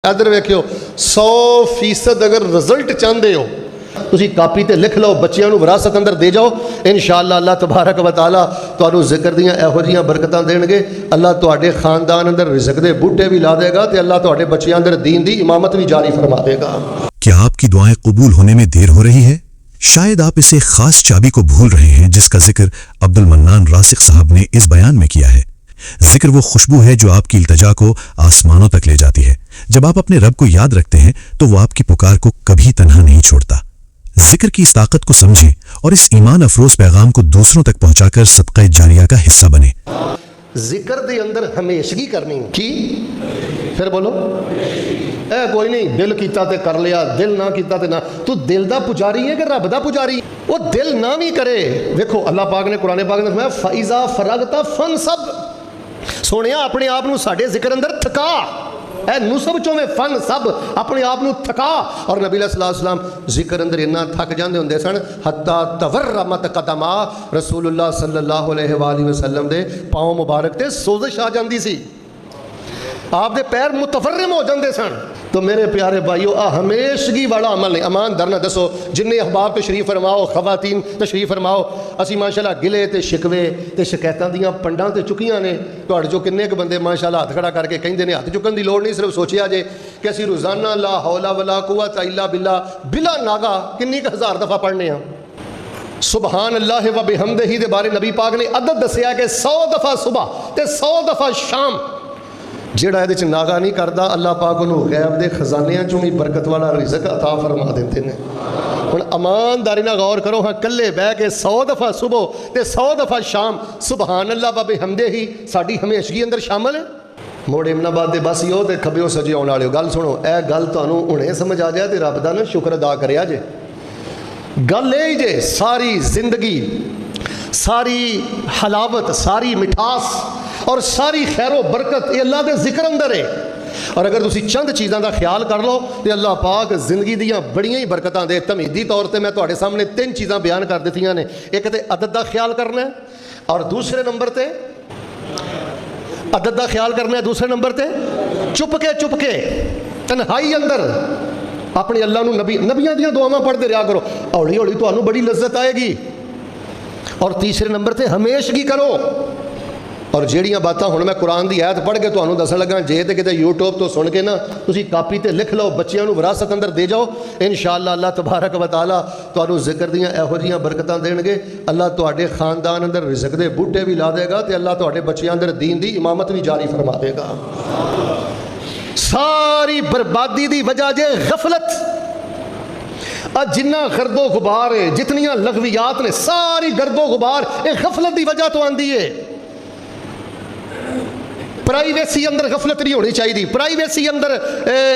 इधर वेखियो 100% अगर रिजल्ट चाहते हो तुसी कापी ते लिख लो, बच्चों को विरासत अंदर दे जाओ। इंशाअल्लाह अल्लाह तबारक व तआला तुहानू जिक्र दियां इहो जिहियां बरकतां देणगे। अल्लाह तुहाडे खानदान अंदर रिज़्क दे बूटे भी ला देगा ते अल्लाह तुहाडे बच्चों अंदर दीन दी इमामत भी जारी फरमा देगा। क्या आपकी दुआएं कबूल होने में देर हो रही है? शायद आप इसे खास चाबी को भूल रहे हैं जिसका जिक्र अब्दुल मन्नान रासिक साहब ने इस बयान में किया है। जिक्र वो खुशबू है जो आपकी इल्तिजा को आसमानों तक ले जाती है। जब आप अपने रब को याद रखते हैं तो वो आपकी पुकार को कभी तन्हा नहीं छोड़ता। जिक्र की इस ताकत को समझें और इस ईमान अफरोज पैगाम को दूसरों तक पहुंचाकर सदका जारिया का हिस्सा बने। जिक्र दे अंदर हमेशगी करनी की, फिर बोलो ए कोई नहीं दिल कीता ते कर लिया, दिल ना कीता ते ना। तू दिल दा पुजारी है कि रब दा पुजारी? वो दिल ना भी करे। देखो अल्लाह पाक ने कुरान पाक में फरमाया फाइजा फरगता फनसब। सोने अपने आप नू साडे जिक्र अंदर थका है, नुसब चों में फन सब अपने आप नू थका। और नबी सल्लल्लाहु अलैहि वसल्लम जिक्र अंदर इन्ना थक जाते होंदे सन हत्ता तवर्रमत कदमा रसूलुल्लाह सल्लल्लाहु अलैहि वसल्लम दे पाँव मुबारक ते सोजिश आ जाती सी, आप दे पैर मुतफर्रिम हो जाते सन। तो मेरे प्यारे भाइयों आ हमेशगी वाला अमल नहीं। ईमानदार ना दसो जिन्ने अखबार तशरीफ फरमाओ, खवातीन तशरीफ फरमाओ, असी माशाल्लाह गिले ते शिकवे ते शिकायतां दियां पंडां ते चुकियां ने। तुहाडे चों किन्ने क बंदे माशाल्लाह हाथ खड़ा करके कहिंदे ने हाथ चुकन दी लोड़ नहीं, सिर्फ सोचिया जे कि असी रोज़ाना ला हौला वला कुव्वत इल्ला बिल्ला बिला नागा किन्नी क हज़ार दफ़ा पढ़ने हैं। सुबहान अल्लाह व बिहम्दिही दे बारे नबी पाक ने अदद दसिया कि 100 दफ़ा सुबह ते 100 दफ़ा शाम। ਜਿਹੜਾ ਇਹਦੇ ਚ ਨਾਗਾ ਨਹੀਂ ਕਰਦਾ अल्लाह पाक ਉਹਨੂੰ ਗੈਬ ਦੇ ਖਜ਼ਾਨਿਆਂ ਚੋਂ ਵੀ ਬਰਕਤ ਵਾਲਾ ਰਿਜ਼ਕ अता फरमा ਦਿੰਦੇ ਨੇ। ਹੁਣ ਇਮਾਨਦਾਰੀ ਨਾਲ ਗੌਰ ਕਰੋ, ਹਾਂ ਕੱਲੇ ਬਹਿ ਕੇ 100 ਦਫਾ ਸੁਬਹ ਤੇ 100 ਦਫਾ ਸ਼ਾਮ ਸੁਬਹਾਨ ਅੱਲਾਹ व बिहम्दिही ਸਾਡੀ ਹਮੇਸ਼ਗੀ ਅੰਦਰ ਸ਼ਾਮਲ ਹੈ। ਮੋੜ ਇਮਨਾਬਾਦ ਦੇ ਬਸ ਇਹੋ ਤੇ ਖੱਬਿਓ ਸਜੇ ਆਉਣ ਵਾਲਿਓ ਗੱਲ ਸੁਣੋ, ਇਹ ਗੱਲ ਤੁਹਾਨੂੰ ਹੁਣੇ ਸਮਝ ਆ ਜਾਏ ਤੇ ਰੱਬ ਦਾ ਨਾ ਸ਼ੁਕਰ ਅਦਾ ਕਰਿਆ ਜੇ। ਗੱਲ ਇਹ ਜੇ ਸਾਰੀ ਜ਼ਿੰਦਗੀ, सारी हलावत, सारी मिठास और सारी खैरो बरकत ये अल्लाह के जिक्र अंदर है। और अगर तुसी चंद चीज़ों का ख्याल कर लो तो अल्लाह पाक जिंदगी दियां बड़ियां ही बरकतां दे। तमीदी तौर पर मैं तुहाडे सामने 3 चीज़ां बयान कर दित्तियां ने। एक तो अदद का ख्याल करना है, और दूसरे नंबर ते अदद का ख्याल करना है, दूसरे नंबर ते चुप के तन्हाई अंदर अपने अल्लाह नू नबियां दियां दुआवां पढ़ते रहा करो, हौली हौली तुहानू बड़ी लज्जत आएगी। और तीसरे नंबर ते हमेशगी करो। और ਜਿਹੜੀਆਂ बातां हुण मैं कुरान की आयत पढ़ के तुहानू दसन लगा, जे ते किते यूट्यूब तो सुन के ना तुसी कापी ते लिख लो, बच्चों को विरासत अंदर दे जाओ। इंशाअल्लाह अल्लाह तबारक व तआला तुहानू जिक्र दियां इहो जिहियां बरकतां देणगे। अल्लाह तुहाडे खानदान अंदर रिज़्क दे बूटे भी ला देगा ते अल्लाह तुहाडे बच्चों अंदर दीन दी इमामत भी जारी फरमा देगा। सारी बर्बादी दी वजह जे गफलत। जिन्ना गर्दो गुबार है, जितनियां लघवियात ने, सारी गर्दो गुबार ये गफलत की वजह तो आंदी है। प्राइवेसी अंदर गफलत नहीं होनी चाहिए। प्राइवेसी अंदर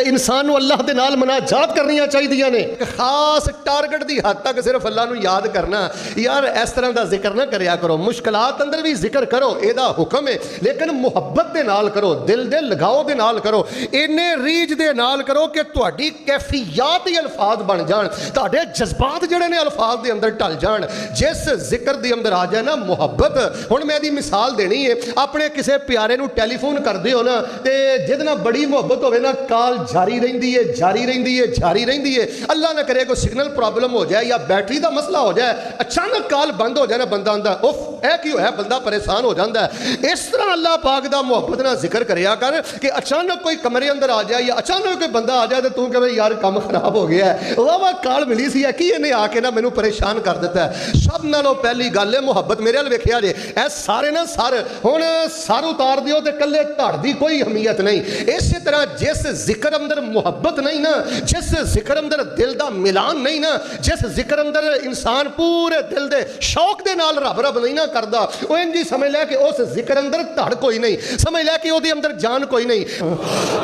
इंसान को अल्लाह के नाल मुनाजात करनियां चाहिए ने। खास टारगेट की हद तक सिर्फ अल्लाह को याद करना। यार इस तरह का जिक्र ना करया करो। मुश्किलात अंदर भी जिक्र करो, यदा हुक्म है, लेकिन मुहब्बत के नाल करो, दिल दे लगाव के नाल करो, इन्ने रीज के नाल करो कि तुहाडी कैफियत ही अल्फाज बन जान, तुहाडे जज्बात जिहड़े ने अल्फाज के अंदर ढल जान। जिस जिक्र के अंदर आ जाए ना मुहब्बत। हुण मैं दी मिसाल देनी है, अपने किसी प्यारे नूं टेलीफोन करते हो ना ते जिहदे नाल बड़ी मुहब्बत होवे ना, कॉल जारी रहिंदी है, जारी रहिंदी है, जारी रहिंदी है। अल्लाह ना करे कोई सिग्नल प्रॉब्लम हो जाए या बैटरी का मसला हो जाए, अचानक कॉल बंद हो जाए ना, बंदा आंदा उफ ऐ की होया, बंदा परेशान हो जाता है। इस तरह अल्लाह पाक दा मुहब्बत नाल जिक्र करया कर कि अचानक कोई कमरे अंदर आ जाए या अचानक कोई बंदा आ जाए तो तू कहे यार काम खराब हो गया है, वाह कॉल मिली सी कि इन्हें आके ना मैनू परेशान कर दिता है। सब नालों पहली गल है मुहब्बत। मेरे वाल वेखिया जे ए सारे ना सर हुण सर उतार दिओ ते कल्ले धड़ दी कोई अहमियत नहीं। इसी तरह जिस जिक्र अंदर मुहब्बत नहीं ना, जिस जिक्र अंदर दिल दा मिलान नहीं ना, जिस जिक्र अंदर इंसान पूरे दिल दे शौक दे नाल रब रब नहीं ना करदा, वो इंज ही समझ लै कि उस जिक्र अंदर धड़ कोई नहीं, समझ लै कि ओहदे अंदर जान कोई नहीं।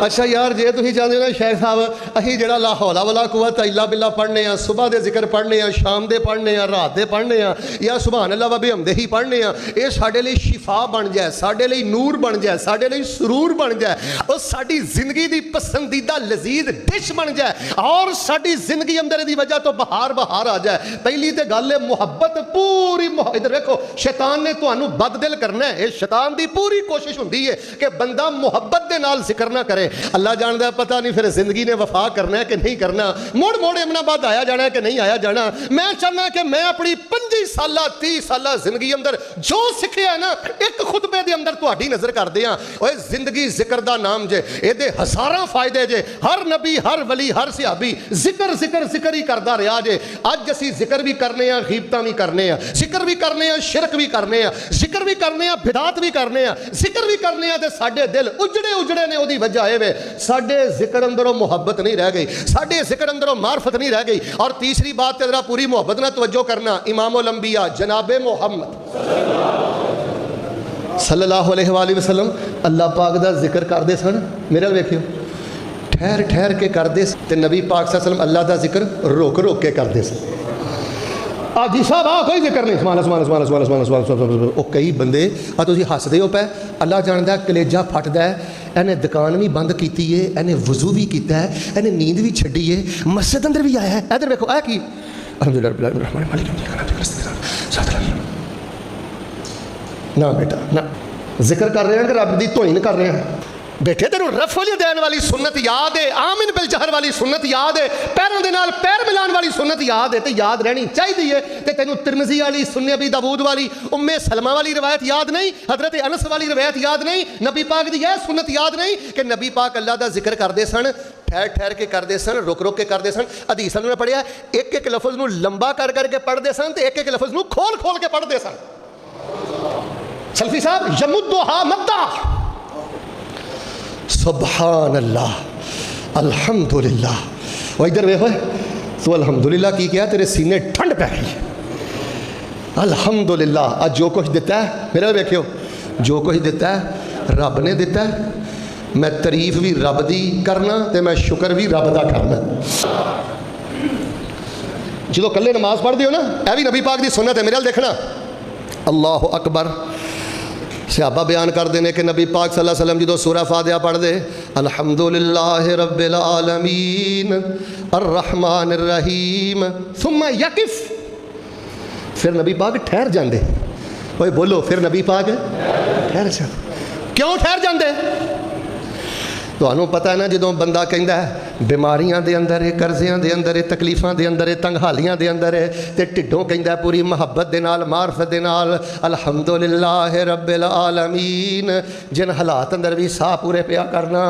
अच्छा यार जे तुसीं चाहते हो ना शेख साहब असीं जिहड़ा ला हौला वला कुव्वत इल्ला बिल्ला पढ़ने आ, सुबह दे जिक्र पढ़ने आ, शाम दे पढ़ने आ, रात दे पढ़ने आ, या सुभान अल्लाह व बिहम्दिही पढ़ने आ, ये साडे लई शिफा बन जाए, साडे लई नूर बन जाए, साडे लई सुरूर बन जाए, और साडी जिंदगी दी पसंदीदा लजीज डिश बन जाए, और साडी जिंदगी अंदर दी वजह तो बहार बहार आ जाए। पहली तो गल है मुहब्बत पूरी। इधर देखो शैतान ने तुहानू बददिल करना है। ये शैतान की पूरी कोशिश होंदी है कि बंदा मुहब्बत दे नाल जिक्र ना करे। अल्लाह जानदा पता नहीं फिर जिंदगी ने वफा करना है कि नहीं करना, मुड़ मुड़ इमनाबाद आया जाना है कि नहीं आया जाना। मैं चाहना कि मैं अपनी 25 साल 30 साल जिंदगी अंदर जो सीखिया है ना, एक खुतबे दे अंदर तुहाडी नज़र कर दियां। ओए जिंदगी जिक्र दा नाम जे, इहदे हज़ारां फायदे जे। हर नबी, हर वली, हर सहाबी जिक्र जिक्र जिक्र ही करदा रहा जे। अज असीं जिक्र भी करने आ, गीबतां भी करने आ, जिक्र भी करने आ, शिरक भी करने आ, जिक्र भी करने आ, बिदात भी करने आ, जिक्र भी करने आ, ते साडे दिल उजड़े उजड़े ने। उहदी वजह है वे साडे जिक्र अंदरों मुहब्बत नहीं रह गई, साडे जिक्र अंदरों मार्फत नहीं रह गई। और तीसरी बात तेरा पूरी मुहब्बत ना तवज्जो करना, इमामुल अंबिया जनाबे मोहम्मद सल्लल्लाहु अलैहि वसल्लम अल्लाह पाक दा जिक्र करते सन। मेरे वाल वेखियो, ठहर ठहर के करते ते नबी पाक सल्लल्लाहु अलैहि वसल्लम अल्लाह दा जिक्र रोक रोक के करते सन। आजी साहब आ कोई जिक्र नहीं, समान समान समान समान समान समान समान। वो कई बंदे आ तुसीं हसदे हो पे, अल्लाह जानदा कलेजा फटदा है। इन्हें दुकान भी बंद की है, इन्हें वजू भी किया है, इन्हें नींद भी छड्डी है, मस्जिद अंदर भी आया है। इधर देखो आ की ना बेटा ना, जिक्र कर रहे हैं कि रब की तोहिन कर रहे हैं। बेटे तेनू रफल देने वाली सुन्नत याद है, आमिन बिल जहर वाली सुन्नत याद है, पैरों के नाल पैर मिलाने वाली सुन्नत याद है, तो याद रहनी चाहिए है। तो तेनू तिरमिज़ी वाली, सुन्नी अबी दाऊद वाली, उम्मे सलमा वाली रवायत याद नहीं, हजरत अनस वाली रवायत याद नहीं, नबी पाक की यह सुन्नत याद नहीं कि नबी पाक अल्लाह का जिक्र करते सन, ठहर ठहर के करते सन, रुक रुक के करते सन। हदीसां में पढ़िया एक एक लफज नू लंबा कर करके पढ़ते सन, तो एक एक लफज नू खोल खोल के पढ़ते सन। सल्फी साहब यमुद्दुहा मद्दा, सुभान अल्लाह, अल्हम्दुलिल्लाह। और इधर देखो तो अल्हम्दुलिल्लाह की क्या, तेरे सीने ठंड पै गई। अल्हम्दुलिल्लाह, आज जो कुछ दिता है मेरा देखियो, जो कुछ दिता है रब ने दिता है। मैं तारीफ भी रब दी करना ते मैं शुक्र भी रब दा करना। जो कल्ले नमाज पढ़ते हो ना, यह भी नबी पाक की सुन्नत है। मेरे वाल देखना, अल्लाह अकबर। सहाबा बयान करते हैं कि नबी पाक सल्लल्लाहु अलैहि वसल्लम जो सूरह फातिहा पढ़ते, अल्हम्दुलिल्लाहि रब्बिल आलमीन अर्रहमानिर रहीम सुम्मा यकिफ, फिर नबी पाक ठहर जाते। ओए बोलो, फिर नबी पाक ठहर जाते। क्यों ठहर जाते? तुहानू पता है ना, जो बंदा कहता है बीमारियां दे अंदर है, कर्जियां दे अंदर है, तकलीफां दे अंदर है, तंगहालियां दे अंदर है, ते ढिड्डों कहता है पूरी मुहब्बत दे नाल, मार्फत दे नाल अल्हम्दुलिल्लाह रब्बिल आलमीन। जिन हालात अंदर भी साह पूरे पिया करना,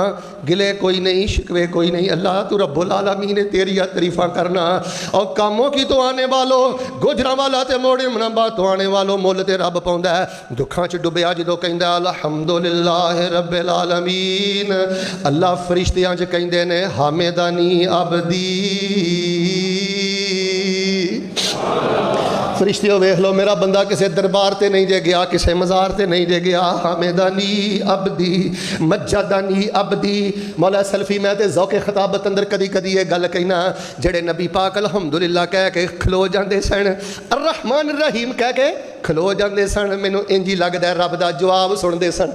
गिले कोई नहीं, शिकवे कोई नहीं, अल्लाह तू रब्बुल आलमीन ने तेरी तरीफा करना। और कामों की तो आने वालों, गुजरा वाला ते मोड़े मनाबा तो आने वालों, मुल ते रब पाउंदा है। दुखां च डुबिया जो कहता अल्हम्दुलिल्लाह रब्बिल आलमीन, अल्लाह फरिश्तियां च कहते ने हामेदानी अबदी। फरिश्तियों वेख लो, मेरा बंदा किसी दरबार से नहीं जे गया, किसी मज़ार से नहीं जे गया। हामेदानी अबदी, मज्जदानी अबदी। मौला सल्फी मैं तो ज़ौक़े खिताबत अंदर कदी कदी ये गल कहना, जेड़े नबी पाक अल्हम्दुलिल्लाह कह के खलो जाते सन, अर्रहमान रहीम कह के खलो जाते सन, मैनू इंज ही लगता रब का जवाब सुनते सन।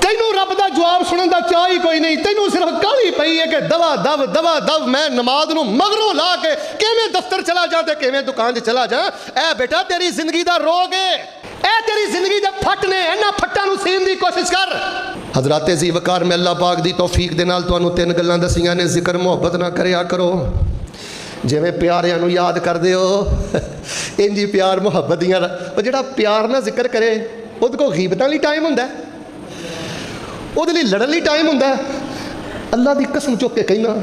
तैनू रब का जवाब सुनने का चाह ही कोई नहीं, तैनू सिर्फ काली पई है कि दवा दव मैं नमाज नू मगरों ला के किवें दफ्तर चला जा ते किवें दुकान चला जा। ए बेटा तेरी जिंदगी का रोग है, ए तेरी जिंदगी दे फट ने, इन्हां फट्टां नू सीन दी कोशिश कर। हजरत जी वकार में अल्लाह पाक दी तौफीक दे नाल तुहानू तीन गल्लां दसियां ने। जिक्र मुहब्बत ना करया करो, जिवें प्यारियां नू याद करदे हो इंज ही प्यार मुहब्बत दियां। जिहड़ा प्यार ना जिक्र करे उहदे कोल गीबतां लई टाइम हुंदा है, ਉਹਦੇ ਲਈ ਲੜਨ ਲਈ ਟਾਈਮ ਹੁੰਦਾ ਹੈ। ਅੱਲਾ ਦੀ ਕਸਮ ਚੁੱਕ ਕੇ ਕਹਿਣਾ,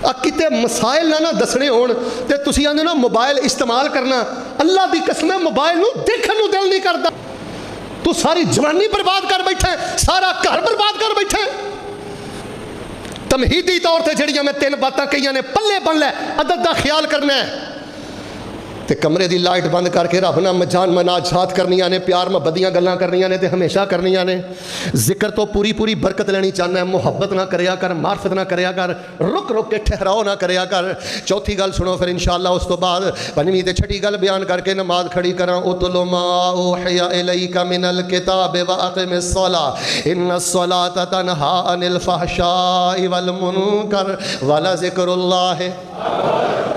ਆ ਕਿਤੇ ਮਸਾਇਲ ਨਾ ਦੱਸਣੇ ਹੋਣ ਤੇ ਤੁਸੀਂ ਆਂਦੇ ਨਾ ਮੋਬਾਈਲ ਇਸਤੇਮਾਲ ਕਰਨਾ, ਅੱਲਾ ਦੀ ਕਸਮ ਹੈ ਮੋਬਾਈਲ ਨੂੰ ਦੇਖਣ ਨੂੰ ਦਿਲ ਨਹੀਂ ਕਰਦਾ। ਤੂੰ ਸਾਰੀ ਜਵਾਨੀ ਬਰਬਾਦ ਕਰ ਬੈਠਾ, ਸਾਰਾ ਘਰ ਬਰਬਾਦ ਕਰ ਬੈਠਾ। ਤਮਹੀਦੀ ਤੌਰ ਤੇ ਜਿਹੜੀਆਂ ਮੈਂ ਤਿੰਨ ਬਾਤਾਂ ਕਹੀਆਂ ਨੇ, ਪੱਲੇ ਬੰਨ ਲੈ, ਅਦਬ ਦਾ ਖਿਆਲ ਕਰਨਾ ਹੈ ਤੇ कमरे की लाइट बंद करके रब नाल जान मनाजात करनियां ने, प्यार मुहब्बत दीयां गल्लां करनियां ने, ते हमेशा करनियां ने। जिक्र तो पूरी पूरी बरकत लेनी चाहना है, मुहब्बत ना करया कर, मार्फत ना करया कर, रुक रुक के ठहराओ ना करया कर। चौथी गल सुनो फिर इंशाअल्लाह उस तो बाद पंजवीं ते छठी गल बयान करके नमाज खड़ी करा। उतलु मा उहिया इलैका मिनल किताब व अक़िमिस सलाह इन्नस सलाता तनहा अनिल फहशाइ वल मुनकर व लज़िक्रुल्लाह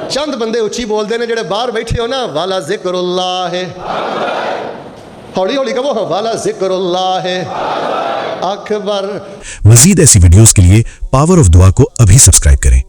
ਚੰਦ ਬੰਦੇ ਉੱਚੀ ਬੋਲਦੇ ਨੇ, ਜਿਹੜੇ ਬਾਹਰ ਬੈਠੇ ਹੋ ਨਾ, ਵਾਲਾ ਜ਼ਿਕਰੁल्लाह है, हौली हौली कहो, वाला ज़िक्रुल्लाह अकबर। मजीद ऐसी वीडियोस के लिए पावर ऑफ दुआ को अभी सब्सक्राइब करें।